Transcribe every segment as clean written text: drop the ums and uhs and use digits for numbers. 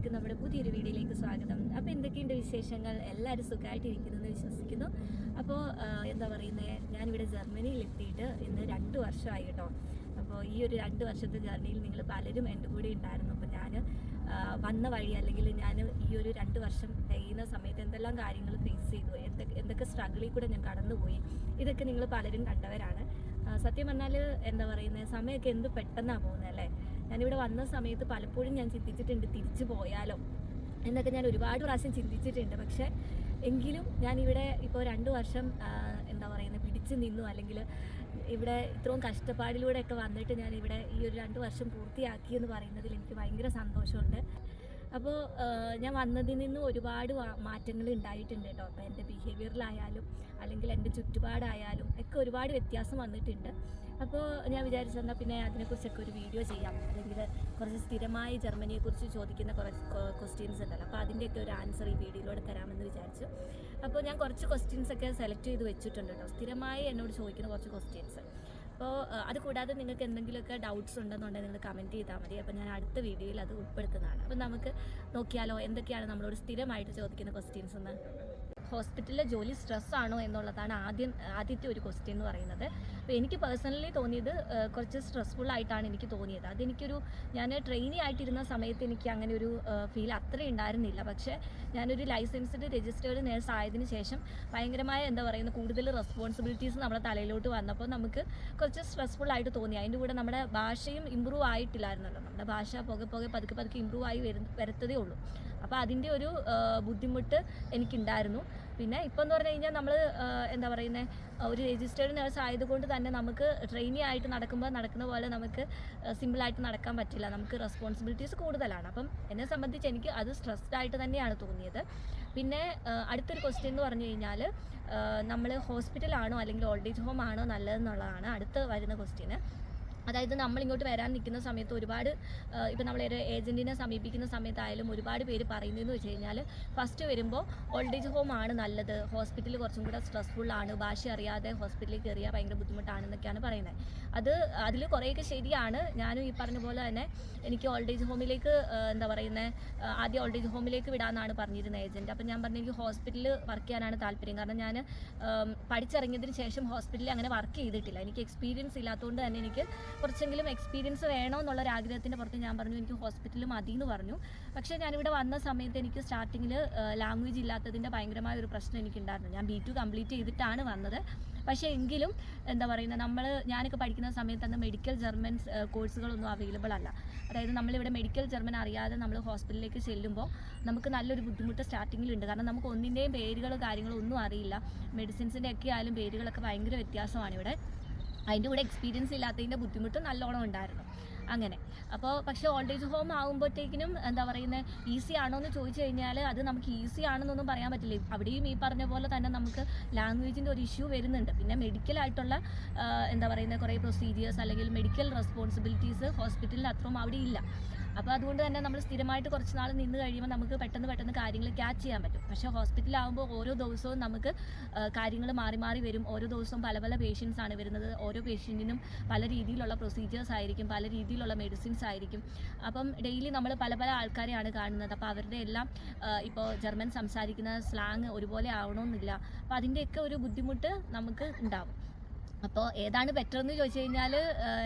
എല്ലാവർക്കും നമ്മുടെ പുതിയൊരു വീഡിയോയിലേക്ക് സ്വാഗതം. അപ്പോൾ എന്തൊക്കെയുണ്ട് വിശേഷങ്ങൾ? എല്ലാവരും സുഖമായിട്ടിരിക്കുന്നെന്ന് വിശ്വസിക്കുന്നു. അപ്പോൾ എന്താ പറയുന്നത്, ഞാനിവിടെ ജർമ്മനിയിൽ എത്തിയിട്ട് ഇന്ന് 2 വർഷമായി കേട്ടോ. അപ്പോൾ ഈ ഒരു 2 വർഷത്തെ ജേർണിയിൽ നിങ്ങൾ പലരും എൻ്റെ കൂടെ ഉണ്ടായിരുന്നു. അപ്പോൾ ഞാൻ വന്ന വഴി അല്ലെങ്കിൽ ഞാൻ ഈ ഒരു 2 വർഷം കഴിയുന്ന സമയത്ത് എന്തെല്ലാം കാര്യങ്ങൾ ഫേസ് ചെയ്തു, എന്തൊക്കെ സ്ട്രഗിളിൽ കൂടെ ഞാൻ കടന്നുപോയി, ഇതൊക്കെ നിങ്ങൾ പലരും കണ്ടവരാണ്. സത്യം പറഞ്ഞാൽ എന്താ പറയുന്നത്, സമയമൊക്കെ എന്ത് പെട്ടെന്നാണ് പോകുന്നത് അല്ലേ. ഞാനിവിടെ വന്ന സമയത്ത് പലപ്പോഴും ഞാൻ ചിന്തിച്ചിട്ടുണ്ട് തിരിച്ചു പോയാലോ എന്നൊക്കെ ഞാൻ ഒരുപാട് പ്രാവശ്യം ചിന്തിച്ചിട്ടുണ്ട്. പക്ഷേ എങ്കിലും ഞാനിവിടെ ഇപ്പോൾ 2 വർഷം എന്താ പറയുന്നത് പിടിച്ചു നിന്നു, അല്ലെങ്കിൽ ഇവിടെ ഇത്രയും കഷ്ടപ്പാടിലൂടെയൊക്കെ വന്നിട്ട് ഞാനിവിടെ ഈ ഒരു 2 വർഷം പൂർത്തിയാക്കി എന്ന് പറയുന്നതിൽ എനിക്ക് ഭയങ്കര സന്തോഷമുണ്ട്. അപ്പോൾ ഞാൻ വന്നതിൽ നിന്ന് ഒരുപാട് മാറ്റങ്ങൾ ഉണ്ടായിട്ടുണ്ട് കേട്ടോ. അപ്പോൾ എൻ്റെ ബിഹേവിയറിലായാലും അല്ലെങ്കിൽ എൻ്റെ ചുറ്റുപാടായാലും ഒക്കെ ഒരുപാട് വ്യത്യാസം വന്നിട്ടുണ്ട്. അപ്പോൾ ഞാൻ വിചാരിച്ചെന്നാൽ പിന്നെ അതിനെക്കുറിച്ചൊക്കെ ഒരു വീഡിയോ ചെയ്യാം, അല്ലെങ്കിൽ കുറച്ച് സ്ഥിരമായി ജർമ്മനിയെക്കുറിച്ച് ചോദിക്കുന്ന കുറച്ച് ക്വസ്റ്റ്യൻസ് ഉണ്ടല്ലോ, അപ്പോൾ അതിൻ്റെയൊക്കെ ഒരു ആൻസർ ഈ വീഡിയോയിലൂടെ തരാമെന്ന് വിചാരിച്ചു. അപ്പോൾ ഞാൻ കുറച്ച് ക്വസ്റ്റ്യൻസൊക്കെ സെലക്ട് ചെയ്ത് വെച്ചിട്ടുണ്ട് കേട്ടോ, സ്ഥിരമായി എന്നോട് ചോദിക്കുന്ന കുറച്ച് ക്വസ്റ്റ്യൻസ്. അപ്പോൾ അത് കൂടാതെ നിങ്ങൾക്ക് എന്തെങ്കിലുമൊക്കെ ഡൗട്ട്സ് ഉണ്ടെന്നുണ്ടെങ്കിൽ നിങ്ങൾ കമൻറ്റ് ചെയ്താൽ മതി. അപ്പോൾ ഞാൻ അടുത്ത വീഡിയോയിൽ അത് ഉൾപ്പെടുത്തുന്നതാണ്. അപ്പോൾ നമുക്ക് നോക്കിയാലോ എന്തൊക്കെയാണ് നമ്മളോട് സ്ഥിരമായിട്ട് ചോദിക്കുന്ന ക്വസ്റ്റ്യൻസ് എന്ന്. ഹോസ്പിറ്റലിലെ ജോലി സ്ട്രെസ്സാണോ എന്നുള്ളതാണ് ആദ്യത്തെ ഒരു ക്വസ്റ്റ്യൻ എന്ന് പറയുന്നത്. അപ്പോൾ എനിക്ക് പേഴ്സണലി തോന്നിയത് കുറച്ച് സ്ട്രെസ്ഫുൾ ആയിട്ടാണ് എനിക്ക് തോന്നിയത്. ഞാൻ ട്രെയിനി ആയിട്ടിരുന്ന സമയത്ത് എനിക്ക് അങ്ങനെ ഒരു ഫീൽ അത്രയും ഉണ്ടായിരുന്നില്ല. പക്ഷേ ഞാനൊരു ലൈസൻസ്ഡ് രജിസ്റ്റേർഡ് നേഴ്സ് ആയതിനു ശേഷം ഭയങ്കരമായ എന്താ പറയുന്നത് കൂടുതൽ റെസ്പോൺസിബിലിറ്റീസ് നമ്മുടെ തലയിലോട്ട് വന്നപ്പോൾ നമുക്ക് കുറച്ച് സ്ട്രെസ്ഫുൾ ആയിട്ട് തോന്നി. അതിൻ്റെ കൂടെ നമ്മുടെ ഭാഷയും ഇമ്പ്രൂവ് ആയിട്ടില്ലായിരുന്നല്ലോ. നമ്മുടെ ഭാഷ പതുക്കെ ഇമ്പ്രൂവ് ആയി വരത്തതേ ഉള്ളൂ. അപ്പോൾ അതിൻ്റെ ഒരു ബുദ്ധിമുട്ട് എനിക്കുണ്ടായിരുന്നു. പിന്നെ ഇപ്പം എന്ന് പറഞ്ഞു കഴിഞ്ഞാൽ നമ്മൾ എന്താ പറയുന്നത്, ഒരു രജിസ്റ്റേർഡ് നേഴ്സ് ആയതുകൊണ്ട് തന്നെ നമുക്ക് ട്രെയിനി ആയിട്ട് നടക്കുന്ന പോലെ നമുക്ക് സിമ്പിളായിട്ട് നടക്കാൻ പറ്റില്ല. നമുക്ക് റെസ്പോൺസിബിലിറ്റീസ് കൂടുതലാണ്. അപ്പം എന്നെ സംബന്ധിച്ച് എനിക്ക് അത് സ്ട്രെസ്ഡ് ആയിട്ട് തന്നെയാണ് തോന്നിയത്. പിന്നെ അടുത്തൊരു ക്വസ്റ്റ്യൻ എന്ന് പറഞ്ഞു കഴിഞ്ഞാൽ, നമ്മൾ ഹോസ്പിറ്റലാണോ അല്ലെങ്കിൽ ഓൾഡ് ഏജ് ഹോം ആണോ നല്ലതെന്നുള്ളതാണ് അടുത്ത് വരുന്ന ക്വസ്റ്റ്യന്. അതായത് നമ്മളിങ്ങോട്ട് വരാൻ നിൽക്കുന്ന സമയത്ത് ഒരുപാട് ഇപ്പം നമ്മളൊരു ഏജൻറ്റിനെ സമീപിക്കുന്ന സമയത്തായാലും ഒരുപാട് പേര് പറയുന്നതെന്ന് വെച്ച് കഴിഞ്ഞാൽ, ഫസ്റ്റ് വരുമ്പോൾ ഓൾഡ് ഏജ് ഹോം ആണ് നല്ലത്, ഹോസ്പിറ്റൽ കുറച്ചും കൂടെ സ്ട്രെസ്ഫുള്ളാണ്, ഭാഷ അറിയാതെ ഹോസ്പിറ്റലിൽ കയറിയാൽ ഭയങ്കര ബുദ്ധിമുട്ടാണെന്നൊക്കെയാണ് പറയുന്നത്. അതിൽ കുറേയൊക്കെ ശരിയാണ്. ഞാനും ഈ പറഞ്ഞ പോലെ തന്നെ എനിക്ക് ഓൾഡ് ഏജ് ഹോമിലേക്ക് എന്താ പറയുന്നത്, ആദ്യം ഓൾഡ് ഏജ് ഹോമിലേക്ക് വിടാമെന്നാണ് പറഞ്ഞിരുന്നത് ഏജൻറ്റ്. അപ്പം ഞാൻ പറഞ്ഞു എനിക്ക് ഹോസ്പിറ്റലിൽ വർക്ക് ചെയ്യാനാണ് താല്പര്യം. കാരണം ഞാൻ പഠിച്ചിറങ്ങിയതിന് ശേഷം ഹോസ്പിറ്റലിൽ അങ്ങനെ വർക്ക് ചെയ്തിട്ടില്ല. എനിക്ക് എക്സ്പീരിയൻസ് ഇല്ലാത്തതുകൊണ്ട് തന്നെ എനിക്ക് കുറച്ചെങ്കിലും എക്സ്പീരിയൻസ് വേണമെന്നുള്ളൊരാഗ്രഹത്തിൻ്റെ പുറത്ത് ഞാൻ പറഞ്ഞു എനിക്ക് ഹോസ്പിറ്റലിൽ മതി എന്ന് പറഞ്ഞു. പക്ഷേ ഞാനിവിടെ വന്ന സമയത്ത് എനിക്ക് സ്റ്റാർട്ടിങ്ങിൽ ലാംഗ്വേജ് ഇല്ലാത്തതിൻ്റെ ഭയങ്കരമായ ഒരു പ്രശ്നം എനിക്കുണ്ടായിരുന്നു. ഞാൻ B2 കംപ്ലീറ്റ് ചെയ്തിട്ടാണ് വന്നത്. പക്ഷേ എങ്കിലും എന്താ പറയുന്നത്, ഞാനൊക്കെ പഠിക്കുന്ന സമയത്ത് അന്ന് മെഡിക്കൽ ജർമ്മൻ കോഴ്സുകളൊന്നും അവൈലബിൾ അല്ല. അതായത് നമ്മളിവിടെ മെഡിക്കൽ ജർമ്മൻ അറിയാതെ നമ്മൾ ഹോസ്പിറ്റലിലേക്ക് ചെല്ലുമ്പോൾ നമുക്ക് നല്ലൊരു ബുദ്ധിമുട്ട് സ്റ്റാർട്ടിങ്ങിലുണ്ട്. കാരണം നമുക്ക് ഒന്നിൻ്റെയും പേരുകളോ കാര്യങ്ങളോ ഒന്നും അറിയില്ല. മെഡിസിൻസിൻ്റെ ഒക്കെ ആയാലും പേരുകളൊക്കെ ഭയങ്കര വ്യത്യാസമാണ് ഇവിടെ. അതിൻ്റെ കൂടെ എക്സ്പീരിയൻസ് ഇല്ലാത്തതിൻ്റെ ബുദ്ധിമുട്ട് നല്ലോണം ഉണ്ടായിരുന്നു. അങ്ങനെ പക്ഷേ ഓൾഡ് ഏജ് ഹോം ആകുമ്പോഴത്തേക്കിനും എന്താ പറയുന്നത്, ഈസി ആണോ എന്ന് ചോദിച്ചു കഴിഞ്ഞാൽ അത് നമുക്ക് ഈസി ആണെന്നൊന്നും പറയാൻ പറ്റില്ല. അവിടെയും ഈ പറഞ്ഞ പോലെ തന്നെ നമുക്ക് ലാംഗ്വേജിൻ്റെ ഒരു ഇഷ്യൂ വരുന്നുണ്ട്. പിന്നെ മെഡിക്കലായിട്ടുള്ള എന്താ പറയുന്നത് കുറേ പ്രൊസീജിയേഴ്സ് അല്ലെങ്കിൽ മെഡിക്കൽ റെസ്പോൺസിബിലിറ്റീസ് ഹോസ്പിറ്റലിൽ അത്രയും അവിടെ ഇല്ല. അപ്പോൾ അതുകൊണ്ട് തന്നെ നമ്മൾ സ്ഥിരമായിട്ട് കുറച്ച് നാൾ നിന്ന് കഴിയുമ്പോൾ നമുക്ക് പെട്ടെന്ന് കാര്യങ്ങൾ ക്യാച്ച് ചെയ്യാൻ പറ്റും. പക്ഷേ ഹോസ്പിറ്റലാകുമ്പോൾ ഓരോ ദിവസവും നമുക്ക് കാര്യങ്ങൾ മാറി വരും. ഓരോ ദിവസവും പല പേഷ്യൻസ് ആണ് വരുന്നത്. ഓരോ പേഷ്യൻറ്റിനും പല രീതിയിലുള്ള പ്രൊസീജിയേഴ്സ് ആയിരിക്കും, പല രീതിയിലുള്ള മെഡിസിൻസ് ആയിരിക്കും. അപ്പം ഡെയിലി നമ്മൾ പല ആൾക്കാരെയാണ് കാണുന്നത്. അപ്പോൾ അവരുടെ എല്ലാം ഇപ്പോൾ ജർമ്മൻ സംസാരിക്കുന്ന സ്ലാങ് ഒരുപോലെ ആവണമെന്നില്ല. അപ്പോൾ അതിൻ്റെയൊക്കെ ഒരു ബുദ്ധിമുട്ട് നമുക്ക് ഉണ്ടാവും. അപ്പോൾ ഏതാണ് ബെറ്റർ എന്ന് ചോദിച്ചു കഴിഞ്ഞാൽ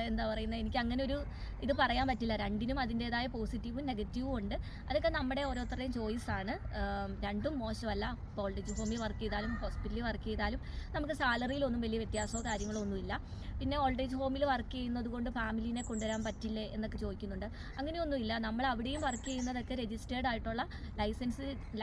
എന്താ പറയുന്നത്, എനിക്ക് അങ്ങനെ ഒരു ഇത് പറയാൻ പറ്റില്ല. രണ്ടിനും അതിൻ്റേതായ പോസിറ്റീവും നെഗറ്റീവും ഉണ്ട്. അതൊക്കെ നമ്മുടെ ഓരോരുത്തരുടെയും ചോയ്സാണ്. രണ്ടും മോശമല്ല. ഇപ്പോൾ ഓൾഡ് ഏജ് ഹോമിൽ വർക്ക് ചെയ്താലും ഹോസ്പിറ്റലിൽ വർക്ക് ചെയ്താലും നമുക്ക് സാലറിയിലൊന്നും വലിയ വ്യത്യാസമോ കാര്യങ്ങളോ ഒന്നുമില്ല. പിന്നെ ഓൾഡ് ഏജ് ഹോമിൽ വർക്ക് ചെയ്യുന്നത് കൊണ്ട് ഫാമിലീനെ കൊണ്ടുവരാൻ പറ്റില്ലേ എന്നൊക്കെ ചോദിക്കുന്നുണ്ട്. അങ്ങനെയൊന്നുമില്ല. നമ്മൾ അവിടെയും വർക്ക് ചെയ്യുന്നതൊക്കെ രജിസ്റ്റേർഡ് ആയിട്ടുള്ള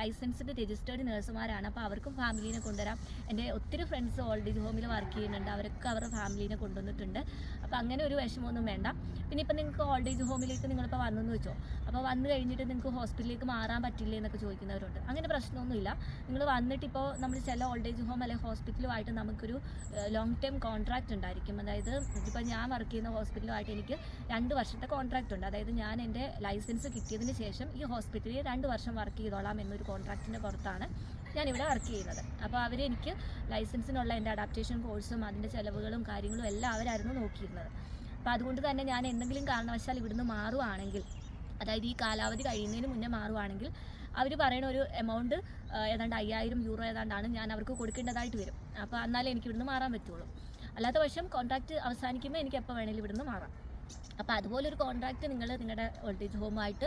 ലൈസൻസ്ഡ് രജിസ്റ്റേർഡ് നേഴ്സുമാരാണ്. അപ്പോൾ അവർക്കും ഫാമിലീനെ കൊണ്ടുവരാം. എൻ്റെ ഒത്തിരി ഫ്രണ്ട്സ് ഓൾഡ് ഏജ് ഹോമിൽ വർക്ക് ചെയ്യുന്നുണ്ട്. അവരൊക്കെ അവരുടെ ഫാമിലീനെ കൊണ്ടുവന്നിട്ടുണ്ട്. അപ്പോൾ അങ്ങനെ ഒരു വിഷമമൊന്നും വേണ്ട. പിന്നെ ഇപ്പം നിങ്ങൾക്ക് ഓൾഡ് ഏജ് ഹോമിലേക്ക് നിങ്ങളിപ്പോൾ വന്നെന്ന് വെച്ചോ, അപ്പോൾ വന്നു കഴിഞ്ഞിട്ട് നിങ്ങൾക്ക് ഹോസ്പിറ്റലിലേക്ക് മാറാൻ പറ്റില്ലേ എന്നൊക്കെ ചോദിക്കുന്നവരുണ്ട്. അങ്ങനെ പ്രശ്നമൊന്നുമില്ല. നിങ്ങൾ വന്നിട്ട് ഇപ്പോൾ നമ്മൾ ചില ഓൾഡ് ഏജ് ഹോം അല്ലെങ്കിൽ ഹോസ്പിറ്റലുമായിട്ട് നമുക്കൊരു ലോങ് ടൈം കോൺട്രാക്റ്റ് ഉണ്ടായിരിക്കും. അതായത് ഇപ്പോൾ ഞാൻ വർക്ക് ചെയ്യുന്ന ഹോസ്പിറ്റലുമായിട്ട് എനിക്ക് 2 വർഷത്തെ കോൺട്രാക്റ്റ് ഉണ്ട്. അതായത് ഞാൻ എൻ്റെ ലൈസൻസ് കിട്ടിയതിന് ശേഷം ഈ ഹോസ്പിറ്റലിൽ 2 വർഷം വർക്ക് ചെയ്തോളാം എന്നൊരു കോൺട്രാക്റ്റിൻ്റെ പുറത്താണ് ഞാനിവിടെ വർക്ക് ചെയ്യുന്നത്. അപ്പോൾ അവരെനിക്ക് ലൈസൻസിനുള്ള എൻ്റെ അഡാപ്റ്റേഷൻ കോഴ്സും അതിൻ്റെ ചിലവുകളും കാര്യങ്ങളും എല്ലാം അവരായിരുന്നു നോക്കിയിരുന്നത്. അപ്പോൾ അതുകൊണ്ട് തന്നെ ഞാൻ എന്തെങ്കിലും കാരണവശാൽ ഇവിടുന്ന് മാറുവാണെങ്കിൽ അതായത് ഈ കാലാവധി കഴിയുന്നതിന് മുന്നേ മാറുവാണെങ്കിൽ അവർ പറയുന്ന ഒരു എമൗണ്ട് ഏതാണ്ട് 5000 യൂറോ ഏതാണ്ടാണ് ഞാൻ അവർക്ക് കൊടുക്കേണ്ടതായിട്ട് വരും. അപ്പോൾ എന്നാലേ എനിക്ക് ഇവിടുന്ന് മാറാൻ പറ്റുള്ളൂ. അല്ലാത്ത പക്ഷം കോൺട്രാക്റ്റ് അവസാനിക്കുമ്പോൾ എനിക്ക് എപ്പോൾ വേണമെങ്കിലും ഇവിടുന്ന് മാറാം. അപ്പോൾ അതുപോലൊരു കോൺട്രാക്റ്റ് നിങ്ങൾ നിങ്ങളുടെ ഓൾഡ് ഹോമായിട്ട്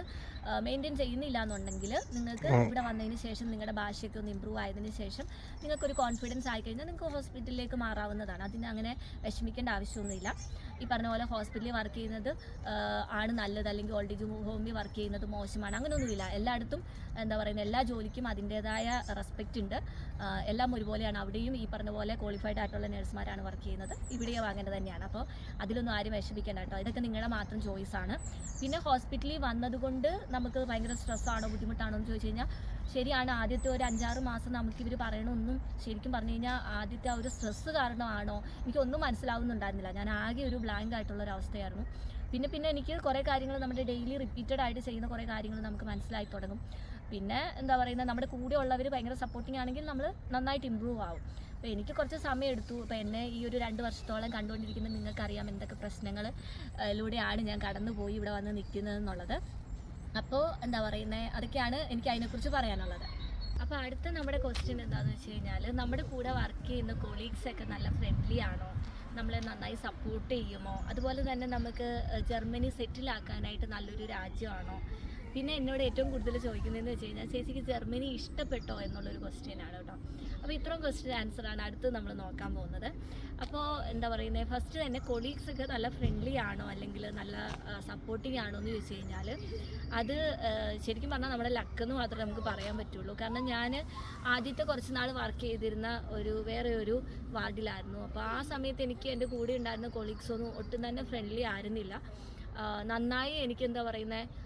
മെയിൻറ്റെയിൻ ചെയ്യുന്നില്ല എന്നുണ്ടെങ്കിൽ നിങ്ങൾക്ക് ഇവിടെ വന്നതിന് ശേഷം നിങ്ങളുടെ ഭാഷയൊക്കെ ഒന്ന് ഇമ്പ്രൂവ് ആയതിനു ശേഷം നിങ്ങൾക്കൊരു കോൺഫിഡൻസ് ആയിക്കഴിഞ്ഞാൽ നിങ്ങൾക്ക് ഹോസ്പിറ്റലിലേക്ക് മാറാവുന്നതാണ്. അതിന് അങ്ങനെ വിഷമിക്കേണ്ട ആവശ്യമൊന്നുമില്ല. ഈ പറഞ്ഞ പോലെ ഹോസ്പിറ്റലിൽ വർക്ക് ചെയ്യുന്നത് ആണ് നല്ലത്, അല്ലെങ്കിൽ ഓൾഡ് ഏജ് ഹോമിൽ വർക്ക് ചെയ്യുന്നത് മോശമാണ്, അങ്ങനെയൊന്നുമില്ല. എല്ലായിടത്തും എന്താ പറയുന്നത്, എല്ലാ ജോലിക്കും അതിൻ്റേതായ റെസ്പെക്റ്റ് ഉണ്ട്. എല്ലാം ഒരുപോലെയാണ്. അവിടെയും ഈ പറഞ്ഞ പോലെ ക്വാളിഫൈഡ് ആയിട്ടുള്ള നഴ്സുമാരാണ് വർക്ക് ചെയ്യുന്നത്, ഇവിടെയും അങ്ങനെ തന്നെയാണ്. അപ്പോൾ അതിലൊന്നും ആരും വിഷമിക്കേണ്ട കേട്ടോ. ഇതൊക്കെ നിങ്ങളുടെ മാത്രം ചോയ്സാണ്. പിന്നെ ഹോസ്പിറ്റലിൽ വന്നതുകൊണ്ട് നമുക്ക് ഭയങ്കര സ്ട്രെസ്സാണോ ബുദ്ധിമുട്ടാണോ എന്ന് ചോദിച്ചു കഴിഞ്ഞാൽ ശരിയാണ്. ആദ്യത്തെ ഒരു 5-6 മാസം നമുക്കിവർ പറയണമൊന്നും ശരിക്കും പറഞ്ഞു കഴിഞ്ഞാൽ ആദ്യത്തെ ആ ഒരു സ്ട്രെസ്സ് കാരണമാണോ എനിക്കൊന്നും മനസ്സിലാവുന്നുണ്ടായിരുന്നില്ല. ഞാൻ ആകെ ഒരു ബ്ലാങ്ക് ആയിട്ടുള്ളൊരവസ്ഥയായിരുന്നു. പിന്നെ എനിക്ക് കുറേ കാര്യങ്ങൾ നമ്മുടെ ഡെയിലി റിപ്പീറ്റഡ് ആയിട്ട് ചെയ്യുന്ന കുറേ കാര്യങ്ങൾ നമുക്ക് മനസ്സിലായി തുടങ്ങും. പിന്നെ എന്താ പറയുന്നത്, നമ്മുടെ കൂടെ ഉള്ളവർ ഭയങ്കര സപ്പോർട്ടിങ് ആണെങ്കിൽ നമ്മൾ നന്നായിട്ട് ഇമ്പ്രൂവ് ആവും. അപ്പോൾ എനിക്ക് കുറച്ച് സമയം എടുത്തു. അപ്പോൾ എന്നെ ഈ ഒരു 2 വർഷത്തോളം കണ്ടുകൊണ്ടിരിക്കുന്ന നിങ്ങൾക്കറിയാം എന്തൊക്കെ പ്രശ്നങ്ങളിലൂടെയാണ് ഞാൻ കടന്നുപോയി ഇവിടെ വന്ന് നിൽക്കുന്നതെന്നുള്ളത്. അപ്പോൾ എന്താ പറയുന്നത്, അതൊക്കെയാണ് എനിക്ക് അതിനെക്കുറിച്ച് പറയാനുള്ളത്. അപ്പോൾ അടുത്ത നമ്മുടെ ക്വസ്റ്റ്യൻ എന്താണെന്ന് വെച്ച് കഴിഞ്ഞാൽ, നമ്മുടെ കൂടെ വർക്ക് ചെയ്യുന്ന കൊളീഗ്സൊക്കെ നല്ല ഫ്രണ്ട്ലി ആണോ, നമ്മളെ നന്നായി സപ്പോർട്ട് ചെയ്യുമോ, അതുപോലെ തന്നെ നമുക്ക് ജർമ്മനി സെറ്റിലാക്കാനായിട്ട് നല്ലൊരു രാജ്യമാണോ. പിന്നെ എന്നോട് ഏറ്റവും കൂടുതൽ ചോദിക്കുന്നതെന്ന് വെച്ച് കഴിഞ്ഞാൽ, ചേച്ചിക്ക് ജർമ്മനി ഇഷ്ടപ്പെട്ടോ എന്നുള്ളൊരു ക്വസ്റ്റ്യനാണ് കേട്ടോ. അപ്പോൾ ഇത്രയും ക്വസ്റ്റ്യൻ ആൻസറാണ് അടുത്ത് നമ്മൾ നോക്കാൻ പോകുന്നത്. അപ്പോൾ എന്താ പറയുന്നത്, ഫസ്റ്റ് തന്നെ കൊളീഗ്സൊക്കെ നല്ല ഫ്രണ്ട്ലി ആണോ അല്ലെങ്കിൽ നല്ല സപ്പോർട്ടിങ് ആണോ എന്ന് ചോദിച്ചു കഴിഞ്ഞാൽ, അത് ശരിക്കും പറഞ്ഞാൽ നമ്മുടെ ലക്കെന്ന് മാത്രമേ നമുക്ക് പറയാൻ പറ്റുള്ളൂ. കാരണം ഞാൻ ആദ്യത്തെ കുറച്ച് നാൾ വർക്ക് ചെയ്തിരുന്ന വേറെ ഒരു വാർഡിലായിരുന്നു. അപ്പോൾ ആ സമയത്ത് എനിക്ക് എൻ്റെ കൂടെ ഉണ്ടായിരുന്ന കൊളീഗ്സൊന്നും ഒട്ടും തന്നെ ഫ്രണ്ട്ലി ആയിരുന്നില്ല. നന്നായി എനിക്ക് എന്താ പറയുന്നത്,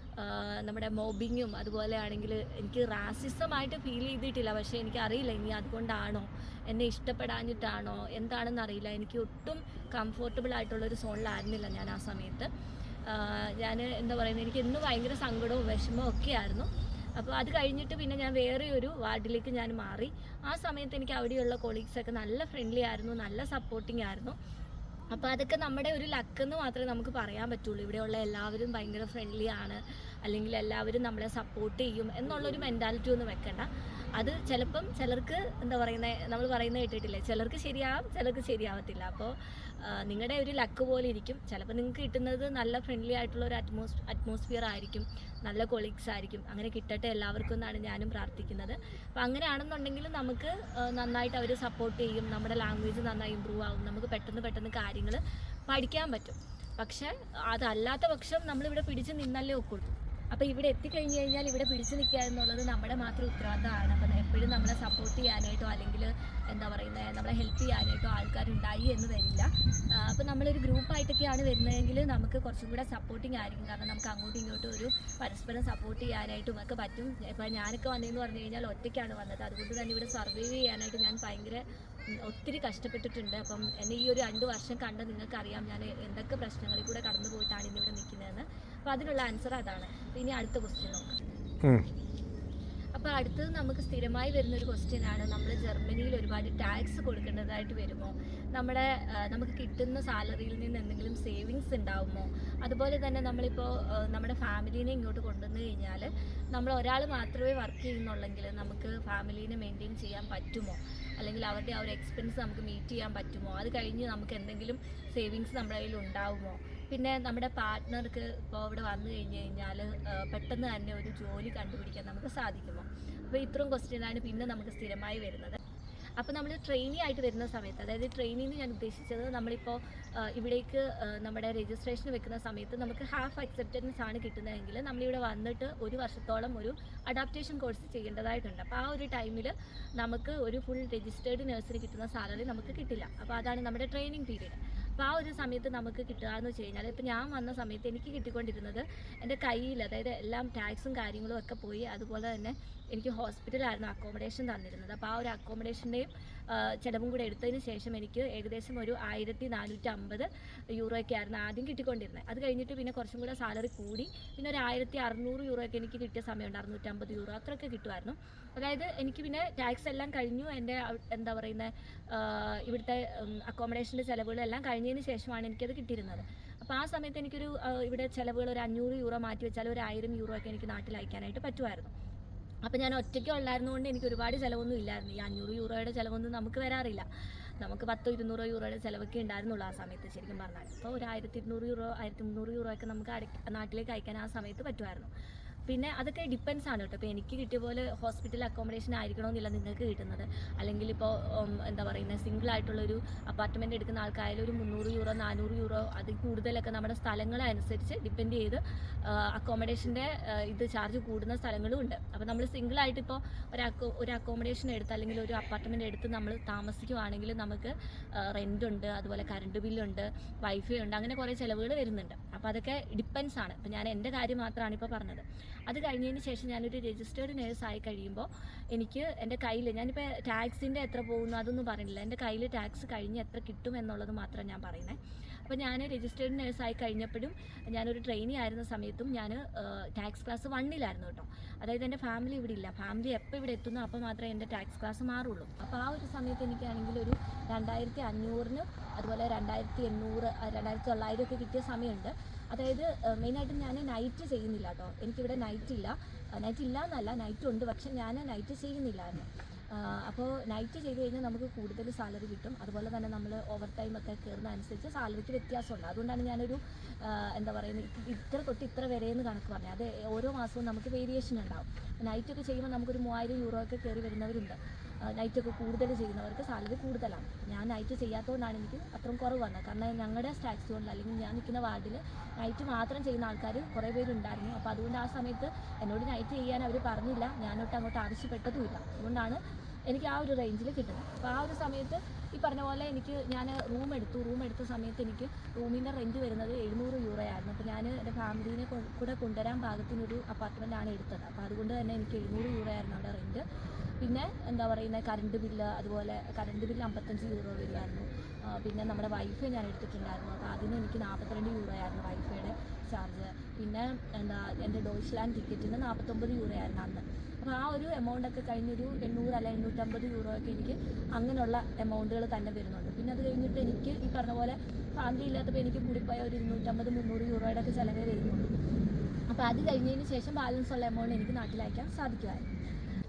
നമ്മുടെ മോബിങ്ങും അതുപോലെ ആണെങ്കിൽ എനിക്ക് റാസിസമായിട്ട് ഫീൽ ചെയ്തിട്ടില്ല. പക്ഷേ എനിക്കറിയില്ല ഇനി അതുകൊണ്ടാണോ, എന്നെ ഇഷ്ടപ്പെടാഞ്ഞിട്ടാണോ എന്താണെന്ന് അറിയില്ല. എനിക്ക് ഒട്ടും കംഫർട്ടബിൾ ആയിട്ടുള്ളൊരു സോണിലായിരുന്നില്ല ഞാൻ ആ സമയത്ത്. ഞാൻ എന്താ പറയുന്നത്, എനിക്ക് ഇന്ന് ഭയങ്കര സങ്കടവും വിഷമവും ഒക്കെ ആയിരുന്നു. അപ്പോൾ അത് കഴിഞ്ഞിട്ട് പിന്നെ ഞാൻ വേറെ ഒരു വാർഡിലേക്ക് ഞാൻ മാറി. ആ സമയത്ത് എനിക്ക് അവിടെയുള്ള കൊളീഗ്സൊക്കെ നല്ല ഫ്രണ്ട്ലി ആയിരുന്നു, നല്ല സപ്പോർട്ടിങ് ആയിരുന്നു. അപ്പോൾ അതൊക്കെ നമ്മുടെ ഒരു ലക്കെന്ന് മാത്രമേ നമുക്ക് പറയാൻ പറ്റുള്ളൂ. ഇവിടെയുള്ള എല്ലാവരും ഭയങ്കര ഫ്രണ്ട്ലി ആണ്, അല്ലെങ്കിൽ എല്ലാവരും നമ്മളെ സപ്പോർട്ട് ചെയ്യും എന്നുള്ളൊരു മെൻറ്റാലിറ്റി ഒന്നും വെക്കണ്ട. അത് ചിലപ്പം ചിലർക്ക് എന്താ പറയുന്നത്, നമ്മൾ പറയുന്നത് കേട്ടിട്ടില്ലേ, ചിലർക്ക് ശരിയാവും ചിലർക്ക് ശരിയാവത്തില്ല. അപ്പോൾ നിങ്ങളുടെ ഒരു ലക്ക് പോലെ ഇരിക്കും. ചിലപ്പോൾ നിങ്ങൾക്ക് കിട്ടുന്നത് നല്ല ഫ്രണ്ട്ലി ആയിട്ടുള്ള ഒരു അറ്റ്മോസ്ഫിയർ ആയിരിക്കും, നല്ല കൊളീഗ്സ് ആയിരിക്കും. അങ്ങനെ കിട്ടട്ടെ എല്ലാവർക്കും എന്നാണ് ഞാനും പ്രാർത്ഥിക്കുന്നത്. അപ്പോൾ അങ്ങനെയാണെന്നുണ്ടെങ്കിൽ നമുക്ക് നന്നായിട്ട് അവർ സപ്പോർട്ട് ചെയ്യും, നമ്മുടെ ലാംഗ്വേജ് നന്നായി ഇമ്പ്രൂവ് ആവും, നമുക്ക് പെട്ടെന്ന് കാര്യങ്ങൾ പഠിക്കാൻ പറ്റും. പക്ഷേ അതല്ലാത്ത പക്ഷം നമ്മളിവിടെ പിടിച്ച് നിന്നല്ലേ ഒക്കുള്ളൂ. അപ്പോൾ ഇവിടെ എത്തിക്കഴിഞ്ഞ് കഴിഞ്ഞാൽ ഇവിടെ പിടിച്ചു നിൽക്കുക എന്നുള്ളത് നമ്മുടെ മാത്രം ഉത്തരവാദിത്തമാണ്. അപ്പം എപ്പോഴും നമ്മളെ സപ്പോർട്ട് ചെയ്യാനായിട്ടോ അല്ലെങ്കിൽ എന്താ പറയുന്നത് നമ്മളെ ഹെൽപ്പ് ചെയ്യാനായിട്ടോ ആൾക്കാരുണ്ടായി എന്ന് വരില്ല. അപ്പോൾ നമ്മളൊരു ഗ്രൂപ്പായിട്ടൊക്കെയാണ് വരുന്നതെങ്കിൽ നമുക്ക് കുറച്ചും കൂടെ സപ്പോർട്ടിങ് ആയിരിക്കും. കാരണം നമുക്ക് അങ്ങോട്ടും ഇങ്ങോട്ടും ഒരു പരസ്പരം സപ്പോർട്ട് ചെയ്യാനായിട്ടും ഒക്കെ പറ്റും. ഇപ്പോൾ ഞാനൊക്കെ വന്നതെന്ന് പറഞ്ഞു കഴിഞ്ഞാൽ ഒറ്റയ്ക്കാണ് വന്നത്. അതുകൊണ്ട് തന്നെ ഇവിടെ സർവൈവ് ചെയ്യാനായിട്ട് ഞാൻ ഒത്തിരി കഷ്ടപ്പെട്ടിട്ടുണ്ട്. അപ്പം എന്നെ ഈ ഒരു 2 വർഷം കണ്ട നിങ്ങൾക്കറിയാം ഞാൻ എന്തൊക്കെ പ്രശ്നങ്ങളിൽ കൂടെ കടന്നു പോയിട്ടാണ് ഇന്നിവിടെ നിൽക്കുന്നതെന്ന്. അപ്പോൾ അതിനുള്ള ആൻസർ അതാണ്. ഇനി അടുത്ത ക്വസ്റ്റ്യൻ നോക്കാം. അപ്പോൾ അടുത്തത് നമുക്ക് സ്ഥിരമായി വരുന്നൊരു ക്വസ്റ്റ്യനാണ്, നമ്മൾ ജർമ്മനിയിൽ ഒരുപാട് ടാക്സ് കൊടുക്കേണ്ടതായിട്ട് വരുമോ, നമുക്ക് കിട്ടുന്ന സാലറിയിൽ നിന്ന് എന്തെങ്കിലും സേവിങ്സ് ഉണ്ടാവുമോ, അതുപോലെ തന്നെ നമ്മളിപ്പോൾ നമ്മുടെ ഫാമിലീനെ ഇങ്ങോട്ട് കൊണ്ടുവന്നു കഴിഞ്ഞാൽ നമ്മൾ ഒരാൾ മാത്രമേ വർക്ക് ചെയ്യുന്നുള്ളെങ്കിൽ നമുക്ക് ഫാമിലീനെ മെയിൻറ്റെയിൻ ചെയ്യാൻ പറ്റുമോ, അല്ലെങ്കിൽ അവരുടെ ആ ഒരു എക്സ്പെൻസ് നമുക്ക് മീറ്റ് ചെയ്യാൻ പറ്റുമോ, അത് കഴിഞ്ഞ് നമുക്ക് എന്തെങ്കിലും സേവിങ്സ് നമ്മുടെ കയ്യിൽ ഉണ്ടാവുമോ, പിന്നെ നമ്മുടെ പാർട്ട്ണർക്ക് ഇപ്പോൾ ഇവിടെ വന്നു കഴിഞ്ഞ് കഴിഞ്ഞാൽ പെട്ടെന്ന് തന്നെ ഒരു ജോലി കണ്ടുപിടിക്കാൻ നമുക്ക് സാധിക്കുമോ. അപ്പോൾ ഇത്രയും ക്വസ്റ്റ്യനാണ് പിന്നെ നമുക്ക് സ്ഥിരമായി വരുന്നത്. അപ്പോൾ നമ്മൾ ട്രെയിനി ആയിട്ട് വരുന്ന സമയത്ത്, അതായത് ട്രെയിനിന്ന് ഞാൻ ഉദ്ദേശിച്ചത് നമ്മളിപ്പോൾ ഇവിടേക്ക് നമ്മുടെ രജിസ്ട്രേഷൻ വെക്കുന്ന സമയത്ത് നമുക്ക് ഹാഫ് അക്സെപ്റ്റൻസ് ആണ് കിട്ടുന്നതെങ്കിൽ നമ്മളിവിടെ വന്നിട്ട് 1 വർഷത്തോളം ഒരു അഡാപ്റ്റേഷൻ കോഴ്സ് ചെയ്യേണ്ടതായിട്ടുണ്ട്. അപ്പോൾ ആ ഒരു ടൈമിൽ നമുക്ക് ഒരു ഫുൾ രജിസ്റ്റേർഡ് നഴ്സിന് കിട്ടുന്ന സാലറി നമുക്ക് കിട്ടില്ല. അപ്പോൾ അതാണ് നമ്മുടെ ട്രെയിനിങ് പീരീഡ്. അപ്പോൾ ആ ഒരു സമയത്ത് നമുക്ക് കിട്ടുക എന്ന് വെച്ച് കഴിഞ്ഞാൽ, ഇപ്പോൾ ഞാൻ വന്ന സമയത്ത് എനിക്ക് കിട്ടിക്കൊണ്ടിരുന്നത് എൻ്റെ കയ്യിൽ, അതായത് എല്ലാം ടാക്സും കാര്യങ്ങളും ഒക്കെ പോയി, അതുപോലെ തന്നെ എനിക്ക് ഹോസ്പിറ്റലായിരുന്നു അക്കോമഡേഷൻ തന്നിരുന്നത്. അപ്പോൾ ആ ഒരു അക്കോമഡേഷൻ്റെയും ചിലവും കൂടെ എടുത്തതിന് ശേഷം എനിക്ക് ഏകദേശം ഒരു 1450 യൂറോയൊക്കെ ആയിരുന്നു ആദ്യം കിട്ടിക്കൊണ്ടിരുന്നത്. അത് കഴിഞ്ഞിട്ട് പിന്നെ കുറച്ചും കൂടെ സാലറി കൂടി, പിന്നെ ഒരു 1600 യൂറോയൊക്കെ എനിക്ക് കിട്ടിയ സമയമുണ്ട്, 650 യൂറോ അത്രയൊക്കെ കിട്ടുമായിരുന്നു. അതായത് എനിക്ക് പിന്നെ ടാക്സ് എല്ലാം കഴിഞ്ഞു, എൻ്റെ എന്താ പറയുന്നത് ഇവിടുത്തെ അക്കോമഡേഷൻ്റെ ചിലവുകളെല്ലാം കഴിഞ്ഞതിന് ശേഷമാണ് എനിക്കത് കിട്ടിയിരുന്നത്. അപ്പോൾ ആ സമയത്ത് എനിക്കൊരു ഇവിടെ ചിലവുകൾ ഒരു 500 യൂറോ മാറ്റി വെച്ചാൽ ഒരു 1000 യൂറോ ഒക്കെ എനിക്ക് നാട്ടിൽ അയക്കാനായിട്ട് പറ്റുമായിരുന്നു. അപ്പോൾ ഞാൻ ഒറ്റയ്ക്ക് ഉള്ളായിരുന്നുകൊണ്ട് എനിക്ക് ഒരുപാട് ചിലവൊന്നും ഇല്ലായിരുന്നു. ഈ 500 യൂറോയുടെ ചിലവൊന്നും നമുക്ക് വരാറില്ല. നമുക്ക് 100-200 യൂറോയുടെ ചിലവൊക്കെ ഉണ്ടായിരുന്നുള്ളൂ ആ സമയത്ത് ശരിക്കും പറഞ്ഞാൽ. അപ്പോൾ ഒരു 1200 യൂറോ 1300 യൂറോ ഒക്കെ നമുക്ക് നാട്ടിലേക്ക് അയക്കാൻ ആ സമയത്ത് പറ്റുമായിരുന്നു. പിന്നെ അതൊക്കെ ഡിപ്പെൻസ് ആണ് കേട്ടോ. ഇപ്പോൾ എനിക്ക് കിട്ടിയ പോലെ ഹോസ്പിറ്റൽ അക്കോമഡേഷൻ ആയിരിക്കണമെന്നില്ല നിങ്ങൾക്ക് കിട്ടുന്നത്. അല്ലെങ്കിൽ ഇപ്പോൾ എന്താ പറയുന്നത്, സിംഗിളായിട്ടുള്ളൊരു അപ്പാർട്ട്മെൻറ്റ് എടുക്കുന്ന ആൾക്കായാലും ഒരു 300 യൂറോ 400 യൂറോ അതിൽ കൂടുതലൊക്കെ നമ്മുടെ സ്ഥലങ്ങളെ അനുസരിച്ച് ഡിപ്പെൻഡ് ചെയ്ത് അക്കോമഡേഷൻ്റെ ഇത് ചാർജ് കൂടുന്ന സ്ഥലങ്ങളും ഉണ്ട്. അപ്പോൾ നമ്മൾ സിംഗിളായിട്ട് ഇപ്പോൾ ഒരു അക്കോമഡേഷൻ എടുത്ത് അല്ലെങ്കിൽ ഒരു അപ്പാർട്ട്മെൻറ്റ് എടുത്ത് നമ്മൾ താമസിക്കുവാണെങ്കിൽ നമുക്ക് റെൻ്റ് ഉണ്ട്, അതുപോലെ കറണ്ട് ബില്ലുണ്ട്, വൈഫൈ ഉണ്ട്, അങ്ങനെ കുറേ ചിലവുകൾ വരുന്നുണ്ട്. അപ്പോൾ അതൊക്കെ ഡിപ്പെൻസ് ആണ്. ഇപ്പോൾ ഞാൻ എൻ്റെ കാര്യം മാത്രമാണ് ഇപ്പോൾ പറഞ്ഞത്. അത് കഴിഞ്ഞതിന് ശേഷം ഞാനൊരു രജിസ്റ്റേർഡ് നേഴ്സായി കഴിയുമ്പോൾ എനിക്ക് എൻ്റെ കയ്യിൽ, ഞാനിപ്പോൾ ടാക്സിൻ്റെ എത്ര പോകുന്നു അതൊന്നും പറയുന്നില്ല, എൻ്റെ കയ്യിൽ ടാക്സ് കഴിഞ്ഞ് എത്ര കിട്ടും എന്നുള്ളത് മാത്രം ഞാൻ പറയുന്നത്. അപ്പോൾ ഞാൻ രജിസ്റ്റേർഡ് നേഴ്സായി കഴിഞ്ഞപ്പോഴും ഞാനൊരു ട്രെയിനി ആയിരുന്ന സമയത്തും ഞാൻ ടാക്സ് ക്ലാസ് 1-ലായിരുന്നു കേട്ടോ. അതായത് എൻ്റെ ഫാമിലി ഇവിടെ ഇല്ല. ഫാമിലി എപ്പോൾ ഇവിടെ എത്തുന്നു അപ്പോൾ മാത്രമേ എൻ്റെ ടാക്സ് ക്ലാസ് മാറുള്ളൂ. അപ്പോൾ ആ ഒരു സമയത്ത് എനിക്കാണെങ്കിൽ ഒരു 2500-ന് അതുപോലെ 2800 2900 ഒക്കെ കിട്ടിയ സമയമുണ്ട്. അതായത് മെയിനായിട്ടും ഞാൻ നൈറ്റ് ചെയ്യുന്നില്ല കേട്ടോ. എനിക്കിവിടെ നൈറ്റ് ഇല്ല എന്നല്ല, നൈറ്റ് ഉണ്ട്, പക്ഷെ ഞാൻ നൈറ്റ് ചെയ്യുന്നില്ലായിരുന്നു. അപ്പോൾ നൈറ്റ് ചെയ്ത് കഴിഞ്ഞാൽ നമുക്ക് കൂടുതൽ സാലറി കിട്ടും. അതുപോലെ തന്നെ നമ്മൾ ഓവർ ടൈം ഒക്കെ കയറുന്ന അനുസരിച്ച് സാലറിക്ക് വ്യത്യാസമുണ്ട്. അതുകൊണ്ടാണ് ഞാനൊരു എന്താ പറയുന്നത്, ഇത്ര തൊട്ട് ഇത്ര വരെയെന്ന് കണക്ക് പറഞ്ഞത്. അത് ഓരോ മാസവും നമുക്ക് വേരിയേഷൻ ഉണ്ടാവും. നൈറ്റൊക്കെ ചെയ്യുമ്പോൾ നമുക്കൊരു 3000 യൂറോ ഒക്കെ കയറി വരുന്നവരുണ്ട്. നൈറ്റൊക്കെ കൂടുതൽ ചെയ്യുന്നവർക്ക് സാലറി കൂടുതലാണ്. ഞാൻ നൈറ്റ് ചെയ്യാത്തതുകൊണ്ടാണ് എനിക്ക് അത്രയും കുറവ് വന്നത്. കാരണം ഞങ്ങളുടെ സ്റ്റാക്സുകളിൽ അല്ലെങ്കിൽ ഞാൻ നിൽക്കുന്ന വാർഡിൽ നൈറ്റ് മാത്രം ചെയ്യുന്ന ആൾക്കാർ കുറേ പേരുണ്ടായിരുന്നു. അപ്പോൾ അതുകൊണ്ട് ആ സമയത്ത് എന്നോട് നൈറ്റ് ചെയ്യാൻ അവർ പറഞ്ഞില്ല, ഞാനോട്ട് അങ്ങോട്ട് ആവശ്യപ്പെട്ടതുമില്ല. അതുകൊണ്ടാണ് എനിക്ക് ആ ഒരു റേഞ്ചിൽ കിട്ടുന്നത്. അപ്പോൾ ആ ഒരു സമയത്ത് ഈ പറഞ്ഞ പോലെ ഞാൻ റൂം എടുത്ത സമയത്ത് എനിക്ക് റൂമിൻ്റെ റെൻറ്റ് വരുന്നത് 700 യൂറോ ആയിരുന്നു. അപ്പോൾ ഞാൻ എൻ്റെ ഫാമിലീനെ കൂടെ കൊണ്ടുവരാൻ പാകത്തിനൊരു അപ്പാർട്ട്മെൻറ്റാണ് എടുത്തത്. അപ്പോൾ അതുകൊണ്ട് തന്നെ എനിക്ക് 700 യൂറോ ആയിരുന്നു അവിടെ റെൻറ്റ്. പിന്നെ എന്താ പറയുന്നത്, കറണ്ട് ബില്ല്, അതുപോലെ കറണ്ട് ബില്ല് 55 യൂറോ വരുമായിരുന്നു. പിന്നെ നമ്മുടെ വൈഫൈ ഞാൻ എടുത്തിട്ടുണ്ടായിരുന്നു. അപ്പോൾ അതിന് എനിക്ക് 42 യൂറോ ആയിരുന്നു വൈഫൈയുടെ ചാർജ്. പിന്നെ എൻ്റെ ഡോയ്ച്ച്ലാൻഡ് ടിക്കറ്റിന് 49 യൂറോ ആയിരുന്നു അന്ന്. അപ്പോൾ ആ ഒരു എമൗണ്ടൊക്കെ കഴിഞ്ഞൊരു 800 അല്ല 850 യൂറോ ഒക്കെ എനിക്ക് അങ്ങനെയുള്ള എമൗണ്ടുകൾ തന്നെ വരുന്നുണ്ട്. പിന്നെ അത് കഴിഞ്ഞിട്ട് എനിക്ക് ഈ പറഞ്ഞ പോലെ ഫാമിലി ഇല്ലാത്തപ്പോൾ എനിക്ക് കൂടിപ്പോയ ഒരു 250-300 യൂറോയുടെ ഒക്കെ ചിലവേ വരുന്നുള്ളൂ. അപ്പോൾ അത് കഴിഞ്ഞതിന് ശേഷം ബാലൻസ് ഉള്ള എമൗണ്ട് എനിക്ക് നാട്ടിൽ അയക്കാൻ സാധിക്കുമായിരുന്നു.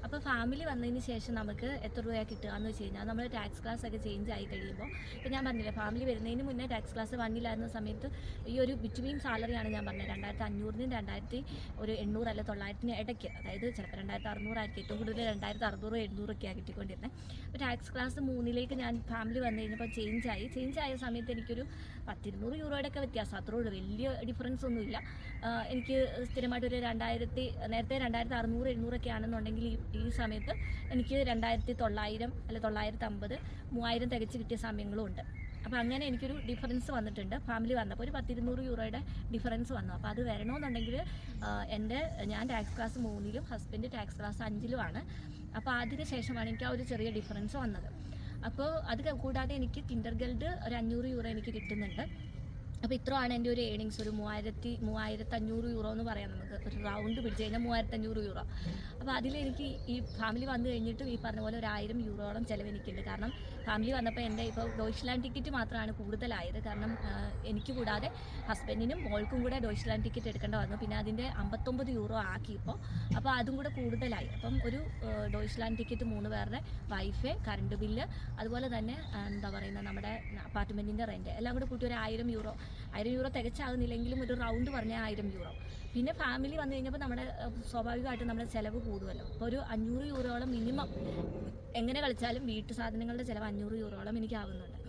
അപ്പോൾ ഫാമിലി വന്നതിന് ശേഷം നമുക്ക് എത്ര രൂപയാണ് കിട്ടുക എന്ന് വെച്ച് കഴിഞ്ഞാൽ, നമ്മൾ ടാക്സ് ക്ലാസ് ഒക്കെ ചേഞ്ച് ആയി കഴിയുമ്പോൾ, ഇപ്പോൾ ഞാൻ പറഞ്ഞില്ലേ ഫാമിലി വരുന്നതിന് മുന്നേ ടാക്സ് ക്ലാസ് 1-ലായിരുന്ന സമയത്ത് ഈ ഒരു ബിറ്റ്വീൻ സാലറിയാണ് ഞാൻ പറഞ്ഞത്. 2500-നും 2800 അല്ല 900-ന് ഇടയ്ക്ക്, അതായത് ചിലപ്പോൾ 2600 ആയിരിക്കും, ഏറ്റവും കൂടുതൽ 2600-700 ഒക്കെയാണ് കിട്ടിക്കൊണ്ടിരുന്നത്. അപ്പോൾ ടാക്സ് ക്ലാസ് 3-ലേക്ക് ഞാൻ ഫാമിലി വന്നു കഴിഞ്ഞപ്പോൾ ചേഞ്ച് ആയ സമയത്ത് എനിക്കൊരു 10-200 യൂറോയുടെ ഒക്കെ വ്യത്യാസം, അത്രേ ഉള്ളൂ, വലിയ ഡിഫറൻസ് ഒന്നുമില്ല. എനിക്ക് സ്ഥിരമായിട്ടൊരു നേരത്തെ 2600-700 ഒക്കെ ആണെന്നുണ്ടെങ്കിൽ ഈ സമയത്ത് എനിക്ക് 2900 അല്ല 950 3000 തികച്ച് കിട്ടിയ സമയങ്ങളും ഉണ്ട്. അപ്പോൾ അങ്ങനെ എനിക്കൊരു ഡിഫറൻസ് വന്നിട്ടുണ്ട്. ഫാമിലി വന്നപ്പോൾ ഒരു 10-200 യൂറോയുടെ ഡിഫറൻസ് വന്നു. അപ്പോൾ അത് വരണമെന്നുണ്ടെങ്കിൽ ഞാൻ ടാക്സ് ക്ലാസ് 3-ലും ഹസ്ബൻഡ് ടാക്സ് ക്ലാസ് 5-ലുമാണ്. അപ്പോൾ അതിന് ശേഷമാണ് എനിക്ക് ആ ഒരു ചെറിയ ഡിഫറൻസ് വന്നത്. അപ്പോൾ അത് കൂടാതെ എനിക്ക് കിൻഡർഗാർട്ടൻ ഒരു 500 യൂറോ എനിക്ക് കിട്ടുന്നുണ്ട്. അപ്പോൾ ഇത്രയാണ് എൻ്റെ ഒരു ഏണിങ്സ്. ഒരു 3500 യൂറോ എന്ന് പറയാം, നമുക്ക് ഒരു റൗണ്ട് പിടിച്ച് കഴിഞ്ഞാൽ 3500 യൂറോ. അപ്പോൾ അതിലെനിക്ക് ഈ ഫാമിലി വന്നു കഴിഞ്ഞിട്ടും ഈ പറഞ്ഞ പോലെ ഒരു 1000 യൂറോളം ചിലവ് എനിക്കുണ്ട്. കാരണം ഫാമിലി വന്നപ്പോൾ എൻ്റെ ഇപ്പോൾ ഡോയ്ച്ച്ലാൻഡ് ടിക്കറ്റ് മാത്രമാണ് കൂടുതലായത്. കാരണം എനിക്ക് കൂടാതെ ഹസ്ബൻഡിനും മോൾക്കും കൂടെ ഡോയ്ച്ച്ലാൻഡ് ടിക്കറ്റ് എടുക്കേണ്ട വന്നു. പിന്നെ അതിൻ്റെ 59 യൂറോ ആക്കിയപ്പോൾ അപ്പോൾ അതും കൂടെ കൂടുതലായി. അപ്പം ഒരു ഡോയ്ച്ച്ലാൻഡ് ടിക്കറ്റ് 3 പേരുടെ, വൈഫൈ, കറണ്ട് ബില്ല്, അതുപോലെ തന്നെ എന്താ പറയുന്നത് നമ്മുടെ അപ്പാർട്ട്മെൻറ്റിൻ്റെ റെൻറ്റ് എല്ലാം കൂടെ കൂട്ടി ഒരു 1000 യൂറോ തികച്ചാകുന്നില്ലെങ്കിലും ഒരു റൗണ്ട് പറഞ്ഞാൽ 1000 യൂറോ. പിന്നെ ഫാമിലി വന്നു കഴിഞ്ഞപ്പോൾ നമ്മുടെ സ്വാഭാവികമായിട്ടും നമ്മുടെ ചിലവ് കൂടുമല്ലോ. അപ്പോൾ ഒരു 500 യൂറോളം മിനിമം എങ്ങനെ കളിച്ചാലും വീട്ടു സാധനങ്ങളുടെ ചിലവ് 500 യൂറോളം എനിക്ക് ആവുന്നുണ്ട്.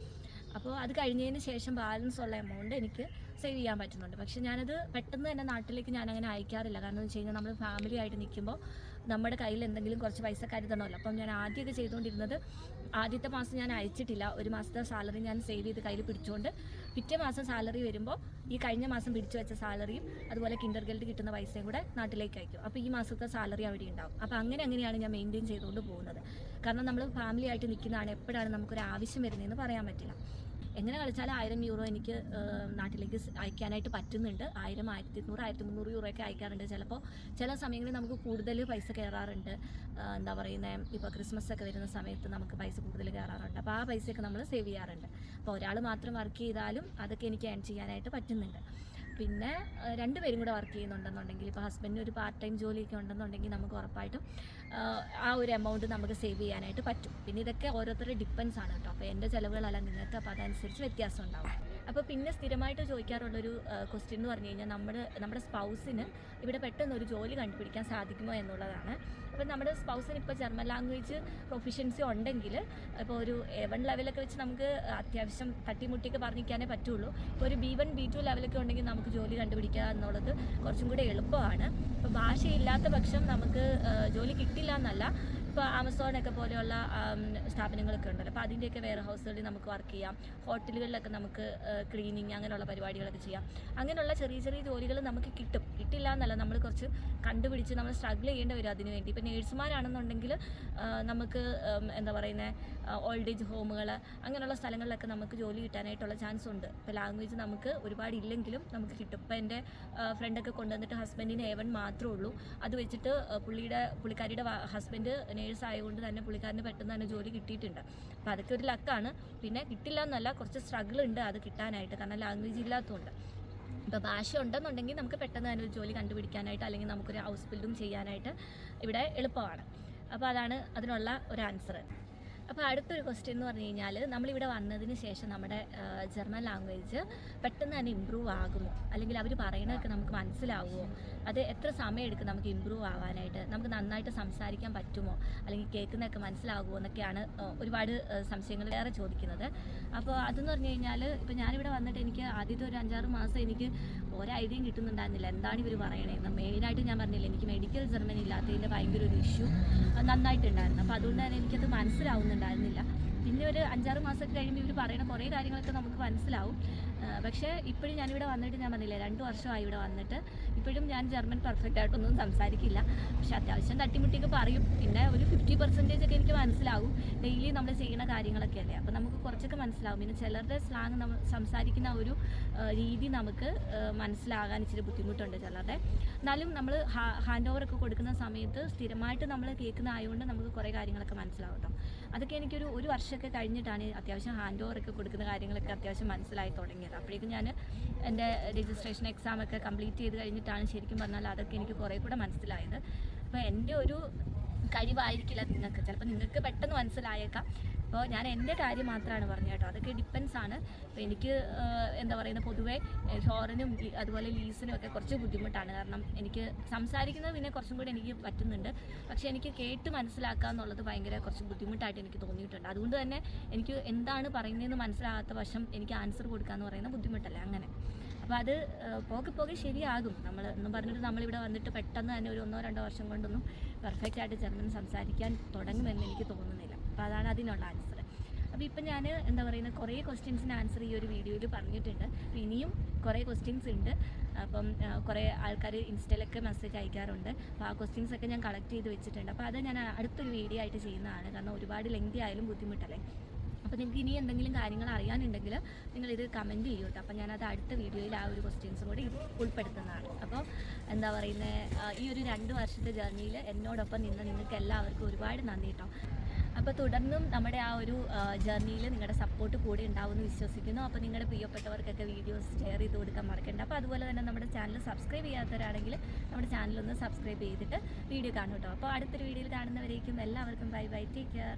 അപ്പോൾ അത് കഴിഞ്ഞതിന് ശേഷം ബാലൻസ് ഉള്ള എമൗണ്ട് എനിക്ക് സേവ് ചെയ്യാൻ പറ്റുന്നുണ്ട്. പക്ഷേ ഞാനത് പെട്ടെന്ന് തന്നെ നാട്ടിലേക്ക് ഞാനങ്ങനെ അയക്കാറില്ല. കാരണം എന്ന് വെച്ച് കഴിഞ്ഞാൽ നമ്മൾ ഫാമിലി ആയിട്ട് നിൽക്കുമ്പോൾ നമ്മുടെ കയ്യിൽ എന്തെങ്കിലും കുറച്ച് പൈസ കരുതണമല്ലോ. അപ്പം ഞാൻ ആദ്യമൊക്കെ ചെയ്തുകൊണ്ടിരുന്നത്, ആദ്യത്തെ മാസം ഞാൻ അയച്ചിട്ടില്ല, ഒരു മാസത്തെ സാലറി ഞാൻ സേവ് ചെയ്ത് കയ്യിൽ പിടിച്ചുകൊണ്ട് പിറ്റേ മാസം സാലറി വരുമ്പോൾ ഈ കഴിഞ്ഞ മാസം പിടിച്ചു വെച്ച സാലറിയും അതുപോലെ കിൻഡർഗാർട്ടൻ കിട്ടുന്ന പൈസയും കൂടെ നാട്ടിലേക്ക് അയക്കും. അപ്പോൾ ഈ മാസത്തെ സാലറി അവിടെ ഉണ്ടാവും. അപ്പോൾ അങ്ങനെയാണ് ഞാൻ മെയിൻറ്റെയിൻ ചെയ്തുകൊണ്ട് പോകുന്നത്. കാരണം നമ്മൾ ഫാമിലി ആയിട്ട് നിൽക്കുന്നതാണ്, എപ്പോഴാണ് നമുക്കൊരു ആവശ്യം വരുന്നതെന്ന് പറയാൻ പറ്റില്ല. എങ്ങനെ കളിച്ചാലും 1000 യൂറോ എനിക്ക് നാട്ടിലേക്ക് അയക്കാനായിട്ട് പറ്റുന്നുണ്ട്. 1000, 1200, 1300 യൂറോ ഒക്കെ അയക്കാറുണ്ട്. ചിലപ്പോൾ ചില സമയങ്ങളിൽ നമുക്ക് കൂടുതൽ പൈസ കയറാറുണ്ട്. എന്താ പറയുന്നത്, ഇപ്പോൾ ക്രിസ്മസ് ഒക്കെ വരുന്ന സമയത്ത് നമുക്ക് പൈസ കൂടുതൽ കയറാറുണ്ട്. അപ്പോൾ ആ പൈസയൊക്കെ നമ്മൾ സേവ് ചെയ്യാറുണ്ട്. അപ്പോൾ ഒരാൾ മാത്രം വർക്ക് ചെയ്താലും അതൊക്കെ എനിക്ക് ഏൺ ചെയ്യാനായിട്ട് പറ്റുന്നുണ്ട്. പിന്നെ 2 പേരും കൂടെ വർക്ക് ചെയ്യുന്നുണ്ടെന്നുണ്ടെങ്കിൽ, ഇപ്പോൾ ഹസ്ബൻഡിന് ഒരു പാർട്ട് ടൈം ജോലിയൊക്കെ ഉണ്ടെന്നുണ്ടെങ്കിൽ നമുക്ക് ഉറപ്പായിട്ടും ആ ഒരു എമൗണ്ട് നമുക്ക് സേവ് ചെയ്യാനായിട്ട് പറ്റും. പിന്നെ ഇതൊക്കെ ഓരോരുത്തരുടെ ഡിപ്പെൻസ് ആണ് കേട്ടോ. അപ്പോൾ എൻ്റെ ചിലവുകളല്ല നിങ്ങൾക്ക്, അപ്പോൾ അതനുസരിച്ച് വ്യത്യാസം ഉണ്ടാവും. അപ്പോൾ പിന്നെ സ്ഥിരമായിട്ട് ചോദിക്കാറുള്ളൊരു ക്വസ്റ്റ്യൻ എന്ന് പറഞ്ഞു കഴിഞ്ഞാൽ നമ്മുടെ സ്പൗസിന് ഇവിടെ പെട്ടെന്ന് ഒരു ജോലി കണ്ടുപിടിക്കാൻ സാധിക്കുമോ എന്നുള്ളതാണ്. അപ്പോൾ നമ്മുടെ സ്പൗസിന് ഇപ്പോൾ ജർമ്മൻ ലാംഗ്വേജ് പ്രൊഫിഷ്യൻസി ഉണ്ടെങ്കിൽ, ഇപ്പോൾ ഒരു A1 ലെവലൊക്കെ വെച്ച് നമുക്ക് അത്യാവശ്യം തട്ടിമുട്ടിയൊക്കെ പറഞ്ഞിരിക്കാനേ പറ്റുള്ളൂ. ഇപ്പോൾ ഒരു B1, B2 ലെവലൊക്കെ ഉണ്ടെങ്കിൽ നമുക്ക് ജോലി കണ്ടുപിടിക്കുക എന്നുള്ളത് കുറച്ചും കൂടെ എളുപ്പമാണ്. ഇപ്പോൾ ഭാഷയില്ലാത്ത പക്ഷം നമുക്ക് ജോലി കിട്ടില്ല എന്നല്ല. ഇപ്പോൾ ആമസോണൊക്കെ പോലെയുള്ള സ്ഥാപനങ്ങളൊക്കെ ഉണ്ടല്ലോ, അപ്പോൾ അതിൻ്റെയൊക്കെ വെയർ ഹൗസുകളിൽ നമുക്ക് വർക്ക് ചെയ്യാം. ഹോട്ടലുകളിലൊക്കെ നമുക്ക് ക്ലീനിങ് അങ്ങനെയുള്ള പരിപാടികളൊക്കെ ചെയ്യാം. അങ്ങനെയുള്ള ചെറിയ ചെറിയ ജോലികൾ നമുക്ക് കിട്ടില്ല എന്നല്ല, നമ്മൾ കുറച്ച് കണ്ടുപിടിച്ച് നമ്മൾ സ്ട്രഗിൾ ചെയ്യേണ്ടി വരും അതിന് വേണ്ടി. ഇപ്പോൾ നേഴ്സുമാരാണെന്നുണ്ടെങ്കിൽ നമുക്ക് എന്താ പറയുന്നത്, ഓൾഡ് ഏജ് ഹോമുകൾ അങ്ങനെയുള്ള സ്ഥലങ്ങളിലൊക്കെ നമുക്ക് ജോലി കിട്ടാനായിട്ടുള്ള ചാൻസ് ഉണ്ട്. ഇപ്പോൾ ലാംഗ്വേജ് നമുക്ക് ഒരുപാട് ഇല്ലെങ്കിലും നമുക്ക് കിട്ടും. ഇപ്പോൾ എൻ്റെ ഫ്രണ്ടൊക്കെ കൊണ്ടുവന്നിട്ട് ഹസ്ബൻഡിന് A1 മാത്രമേ ഉള്ളൂ. അത് വെച്ചിട്ട് പുള്ളിക്കാരിയുടെ ഹസ്ബൻഡ് നേഴ്സ് ആയതുകൊണ്ട് തന്നെ പുള്ളിക്കാരന് പെട്ടെന്ന് തന്നെ ജോലി കിട്ടിയിട്ടുണ്ട്. അപ്പോൾ അതൊക്കെ ഒരു ലക്കാണ്. പിന്നെ കിട്ടില്ല എന്നല്ല, കുറച്ച് സ്ട്രഗിൾ ഉണ്ട് അത് കിട്ടാനായിട്ട്, കാരണം ലാംഗ്വേജ് ഇല്ലാത്തതുകൊണ്ട്. ഇപ്പോൾ ഭാഷ ഉണ്ടെന്നുണ്ടെങ്കിൽ നമുക്ക് പെട്ടെന്ന് തന്നെ ഒരു ജോലി കണ്ടുപിടിക്കാനായിട്ട്, അല്ലെങ്കിൽ നമുക്കൊരു ഹൗസ് ബിൽഡിങ് ചെയ്യാനായിട്ട് ഇവിടെ എളുപ്പമാണ്. അപ്പോൾ അതാണ് അതിനുള്ള ഒരു ആൻസർ. അപ്പോൾ അടുത്തൊരു ക്വസ്റ്റ്യൻ എന്ന് പറഞ്ഞു കഴിഞ്ഞാൽ, നമ്മളിവിടെ വന്നതിന് ശേഷം നമ്മുടെ ജർമ്മൻ ലാംഗ്വേജ് പെട്ടെന്ന് തന്നെ ഇമ്പ്രൂവ് ആകുമോ, അല്ലെങ്കിൽ അവർ പറയുന്നതൊക്കെ നമുക്ക് മനസ്സിലാവുമോ, അത് എത്ര സമയം എടുക്കും നമുക്ക് ഇമ്പ്രൂവ് ആവാനായിട്ട്, നമുക്ക് നന്നായിട്ട് സംസാരിക്കാൻ പറ്റുമോ, അല്ലെങ്കിൽ കേൾക്കുന്നതൊക്കെ മനസ്സിലാകുമോ എന്നൊക്കെയാണ് ഒരുപാട് സംശയങ്ങൾ വേറെ ചോദിക്കുന്നത്. അപ്പോൾ അതെന്ന് പറഞ്ഞു കഴിഞ്ഞാൽ, ഇപ്പോൾ ഞാനിവിടെ വന്നിട്ട് എനിക്ക് ആദ്യത്തെ ഒരു 5-6 മാസം എനിക്ക് ഒരു ഐഡിയയും കിട്ടുന്നുണ്ടായിരുന്നില്ല എന്താണ് ഇവർ പറയണതെന്ന്. മെയിനായിട്ട് ഞാൻ പറഞ്ഞില്ല, എനിക്ക് മെഡിക്കൽ ജർമ്മൻ ഇല്ലാത്തതിൻ്റെ ഭയങ്കര ഒരു ഇഷ്യൂ നന്നായിട്ടുണ്ടായിരുന്നു. അപ്പോൾ അതുകൊണ്ട് തന്നെ എനിക്കത് മനസ്സിലാവുന്നുണ്ടായിരുന്നില്ല. പിന്നെ ഒരു 5-6 മാസമൊക്കെ കഴിയുമ്പോൾ ഇവർ പറയുന്ന കുറേ കാര്യങ്ങളൊക്കെ നമുക്ക് മനസ്സിലാവും. പക്ഷേ ഇപ്പോഴും ഞാനിവിടെ വന്നിട്ട്, ഞാൻ പറഞ്ഞില്ലേ 2 വർഷമായി ഇവിടെ വന്നിട്ട്, ഇപ്പോഴും ഞാൻ ജർമ്മൻ പെർഫെക്റ്റ് ആയിട്ടൊന്നും സംസാരിക്കില്ല. പക്ഷെ അത്യാവശ്യം തട്ടിമുട്ടിയൊക്കെ പറയും. പിന്നെ ഒരു 50% ഒക്കെ എനിക്ക് മനസ്സിലാവും. ഡെയിലി നമ്മൾ ചെയ്യുന്ന കാര്യങ്ങളൊക്കെ അല്ലേ, അപ്പോൾ നമുക്ക് കുറച്ചൊക്കെ മനസ്സിലാവും. പിന്നെ ചിലരുടെ സ്ലാങ് നമ്മൾ സംസാരിക്കുന്ന ഒരു രീതി നമുക്ക് മനസ്സിലാകാൻ ഇച്ചിരി ബുദ്ധിമുട്ടുണ്ട് ചിലരുടെ. എന്നാലും നമ്മൾ ഹാൻഡ് ഓവറൊക്കെ കൊടുക്കുന്ന സമയത്ത് സ്ഥിരമായിട്ട് നമ്മൾ കേൾക്കുന്ന ആയതുകൊണ്ട് നമുക്ക് കുറേ കാര്യങ്ങളൊക്കെ മനസ്സിലാവും കേട്ടോ. അതൊക്കെ എനിക്കൊരു 1 വർഷമൊക്കെ കഴിഞ്ഞിട്ടാണ് അത്യാവശ്യം ഹാൻഡ് ഓവറൊക്കെ കൊടുക്കുന്ന കാര്യങ്ങളൊക്കെ അത്യാവശ്യം മനസ്സിലായി തുടങ്ങിയത്. അപ്പോഴേക്കും ഞാൻ എൻ്റെ രജിസ്ട്രേഷൻ എക്സാമൊക്കെ കംപ്ലീറ്റ് ചെയ്ത് കഴിഞ്ഞിട്ടാണ് ശരിക്കും പറഞ്ഞാൽ അതൊക്കെ എനിക്ക് കുറേ കൂടെ മനസ്സിലായത്. അപ്പോൾ എൻ്റെ ഒരു കഴിവായിരിക്കില്ല നിങ്ങൾക്ക്, ചിലപ്പോൾ നിങ്ങൾക്ക് പെട്ടെന്ന് മനസ്സിലായേക്കാം. അപ്പോൾ ഞാൻ എൻ്റെ കാര്യം മാത്രമാണ് പറഞ്ഞത് കേട്ടോ. അതൊക്കെ ഡിപ്പെൻസ് ആണ്. അപ്പോൾ എനിക്ക് എന്താ പറയുന്നത്, പൊതുവേ ഹോറിനും അതുപോലെ ലീസിനും ഒക്കെ കുറച്ച് ബുദ്ധിമുട്ടാണ്. കാരണം എനിക്ക് സംസാരിക്കുന്നത് പിന്നെ കുറച്ചും കൂടി എനിക്ക് പറ്റുന്നുണ്ട്. പക്ഷേ എനിക്ക് കേട്ട് മനസ്സിലാക്കുക എന്നുള്ളത് ഭയങ്കര കുറച്ച് ബുദ്ധിമുട്ടായിട്ട് എനിക്ക് തോന്നിയിട്ടുണ്ട്. അതുകൊണ്ട് തന്നെ എനിക്ക് എന്താണ് പറയുന്നതെന്ന് മനസ്സിലാകാത്ത വശം എനിക്ക് ആൻസർ കൊടുക്കുക എന്ന് പറയുന്നത് ബുദ്ധിമുട്ടല്ലേ അങ്ങനെ. അപ്പോൾ അത് പോകെ ശരിയാകും. നമ്മൾ എന്നും പറഞ്ഞിട്ട് നമ്മളിവിടെ വന്നിട്ട് പെട്ടെന്ന് തന്നെ ഒരു 1-2 വർഷം കൊണ്ടൊന്നും പെർഫെക്റ്റ് ആയിട്ട് ജർമ്മൻ സംസാരിക്കാൻ തുടങ്ങുമെന്ന് എനിക്ക് തോന്നുന്നില്ല. അപ്പോൾ അതാണ് അതിനുള്ള ആൻസർ. അപ്പോൾ ഇപ്പം ഞാൻ എന്താ പറയുന്നത്, കുറേ ക്വസ്റ്റ്യൻസിന് ആൻസർ ഈ ഒരു വീഡിയോയിൽ പറഞ്ഞിട്ടുണ്ട്. അപ്പോൾ ഇനിയും കുറേ ക്വസ്റ്റ്യൻസ് ഉണ്ട്. അപ്പം കുറേ ആൾക്കാർ ഇൻസ്റ്റയിലൊക്കെ മെസ്സേജ് അയക്കാറുണ്ട്. അപ്പോൾ ആ ക്വസ്റ്റ്യൻസൊക്കെ ഞാൻ കളക്ട് ചെയ്ത് വെച്ചിട്ടുണ്ട്. അപ്പോൾ അത് ഞാൻ അടുത്തൊരു വീഡിയോ ആയിട്ട് ചെയ്യുന്നതാണ്. കാരണം ഒരുപാട് ലെങ്തി ആയാലും ബുദ്ധിമുട്ടല്ലേ. അപ്പോൾ നിങ്ങൾക്ക് ഇനി എന്തെങ്കിലും കാര്യങ്ങൾ അറിയാനുണ്ടെങ്കിൽ നിങ്ങളിത് കമൻറ്റ് ചെയ്യൂ കേട്ടോ. അപ്പോൾ ഞാനത് അടുത്ത വീഡിയോയിൽ ആ ഒരു ക്വസ്റ്റ്യൻസും കൂടി ഉൾപ്പെടുത്തുന്നതാണ്. അപ്പോൾ എന്താ പറയുന്നത്, ഈ ഒരു 2 വർഷത്തെ ജേർണിയിൽ എന്നോടൊപ്പം നിന്ന് നിങ്ങൾക്ക് എല്ലാവർക്കും ഒരുപാട് നന്ദി കേട്ടോ. അപ്പോൾ തുടർന്നും നമ്മുടെ ആ ഒരു ജേർണിയിൽ നിങ്ങളുടെ സപ്പോർട്ട് കൂടെ ഉണ്ടാവുമെന്ന് വിശ്വസിക്കുന്നു. അപ്പോൾ നിങ്ങളുടെ പ്രിയപ്പെട്ടവർക്കൊക്കെ വീഡിയോസ് ഷെയർ ചെയ്ത് കൊടുക്കാൻ മറക്കണ്ട. അപ്പോൾ അതുപോലെ തന്നെ നമ്മുടെ ചാനൽ സബ്സ്ക്രൈബ് ചെയ്യാത്തവരാണെങ്കിൽ നമ്മുടെ ചാനലൊന്ന് സബ്സ്ക്രൈബ് ചെയ്തിട്ട് വീഡിയോ കാണും കേട്ടോ. അപ്പോൾ അടുത്തൊരു വീഡിയോയിൽ കാണുന്നവരേക്കും എല്ലാവർക്കും ബൈ ബൈ, ടേക്ക് കെയർ.